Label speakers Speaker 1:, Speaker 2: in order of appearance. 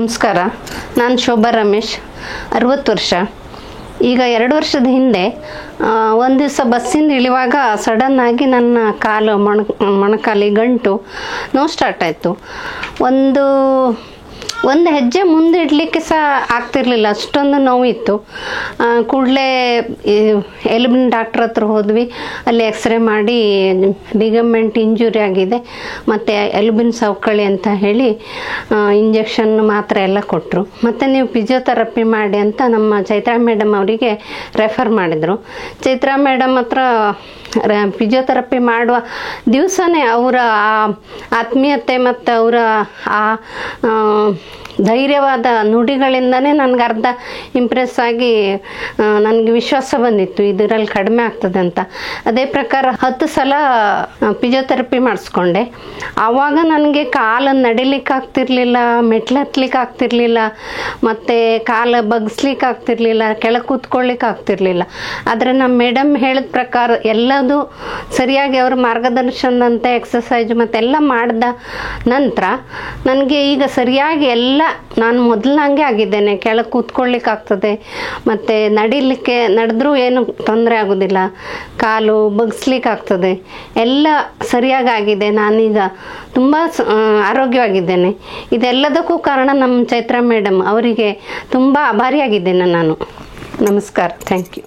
Speaker 1: ನಮಸ್ಕಾರ. ನಾನು ಶೋಭಾ ರಮೇಶ್, 60 ವರ್ಷ. ಈಗ 2 ವರ್ಷದ ಹಿಂದೆ ಒಂದು ದಿವಸ ಬಸ್ಸಿಂದ ಇಳಿಯುವಾಗ ಸಡನ್ನಾಗಿ ನನ್ನ ಕಾಲು ಮೊಣಕಾಲಿ ಗಂಟು ನೋವು ಸ್ಟಾರ್ಟ್ ಆಯಿತು. ಒಂದು ಹೆಜ್ಜೆ ಮುಂದೆ ಇಡಲಿಕ್ಕೆ ಸಹ ಆಗ್ತಿರ್ಲಿಲ್ಲ, ಅಷ್ಟೊಂದು ನೋವಿತ್ತು. ಕೂಡಲೇ ಎಲುಬಿನ ಡಾಕ್ಟ್ರ್ ಹತ್ರ ಹೋದ್ವಿ. ಅಲ್ಲಿ ಎಕ್ಸ್ರೇ ಮಾಡಿ ಲಿಗಮೆಂಟ್ ಇಂಜುರಿ ಆಗಿದೆ ಮತ್ತು ಎಲುಬಿನ ಸವಕಳಿ ಅಂತ ಹೇಳಿ ಇಂಜೆಕ್ಷನ್ ಮಾತ್ರೆ ಎಲ್ಲ ಕೊಟ್ಟರು. ಮತ್ತು ನೀವು ಫಿಸಿಯೋಥೆರಪಿ ಮಾಡಿ ಅಂತ ನಮ್ಮ ಚೈತ್ರಾ ಮೇಡಮ್ ಅವರಿಗೆ ರೆಫರ್ ಮಾಡಿದರು. ಚೈತ್ರಾ ಮೇಡಮ್ ಹತ್ರ ಫಿಸಿಯೋಥೆರಪಿ ಮಾಡುವ ದಿವಸನೇ ಅವರ ಆತ್ಮೀಯತೆ ಮತ್ತು ಅವರ ಧೈರ್ಯವಾದ ನುಡಿಗಳಿಂದನೇ ನನಗೆ ಅರ್ಧ ಇಂಪ್ರೆಸ್ ಆಗಿ ನನಗೆ ವಿಶ್ವಾಸ ಬಂದಿತ್ತು ಇದರಲ್ಲಿ ಕಡಿಮೆ ಆಗ್ತದೆ ಅಂತ. ಅದೇ ಪ್ರಕಾರ 10 ಸಲ ಫಿಸಿಯೋಥೆರಪಿ ಮಾಡಿಸ್ಕೊಂಡೆ. ಆವಾಗ ನನಗೆ ಕಾಲು ನಡಿಲಿಕ್ಕೆ ಆಗ್ತಿರ್ಲಿಲ್ಲ, ಮೆಟ್ಲು ಹತ್ಲಿಕ್ಕೆ ಆಗ್ತಿರ್ಲಿಲ್ಲ, ಮತ್ತು ಕಾಲು ಬಗ್ಸ್ಲಿಕ್ಕೆ ಆಗ್ತಿರ್ಲಿಲ್ಲ, ಕೆಳಗೆ ಕೂತ್ಕೊಳ್ಳಿಕ್ಕೆ ಆಗ್ತಿರ್ಲಿಲ್ಲ. ಆದರೆ ನಮ್ಮ ಮೇಡಮ್ ಹೇಳಿದ ಪ್ರಕಾರ ಎಲ್ಲದೂ ಸರಿಯಾಗಿ ಅವ್ರ ಮಾರ್ಗದರ್ಶನದಂತೆ ಎಕ್ಸಸೈಜ್ ಮತ್ತೆಲ್ಲ ಮಾಡಿದ ನಂತರ ನನಗೆ ಈಗ ಸರಿಯಾಗಿ ಎಲ್ಲ ನಾನು ಮೊದಲಂಗೆ ಆಗಿದ್ದೇನೆ. ಕೆಳಗೆ ಕೂತ್ಕೊಳ್ಳಿಕ್ಕೆ ಆಗ್ತದೆ, ಮತ್ತು ನಡೆದ್ರೂ ಏನು ತೊಂದರೆ ಆಗೋದಿಲ್ಲ, ಕಾಲು ಬಗ್ಸ್ಲಿಕ್ಕೆ ಆಗ್ತದೆ, ಎಲ್ಲ ಸರಿಯಾಗಿ ಆಗಿದೆ. ನಾನೀಗ ತುಂಬ ಆರೋಗ್ಯವಾಗಿದ್ದೇನೆ. ಇದೆಲ್ಲದಕ್ಕೂ ಕಾರಣ ನಮ್ಮ ಚೈತ್ರಾ ಮೇಡಮ್ ಅವರಿಗೆ ತುಂಬ ಆಭಾರಿಯಾಗಿದ್ದೇನೆ ನಾನು. ನಮಸ್ಕಾರ. Thank you.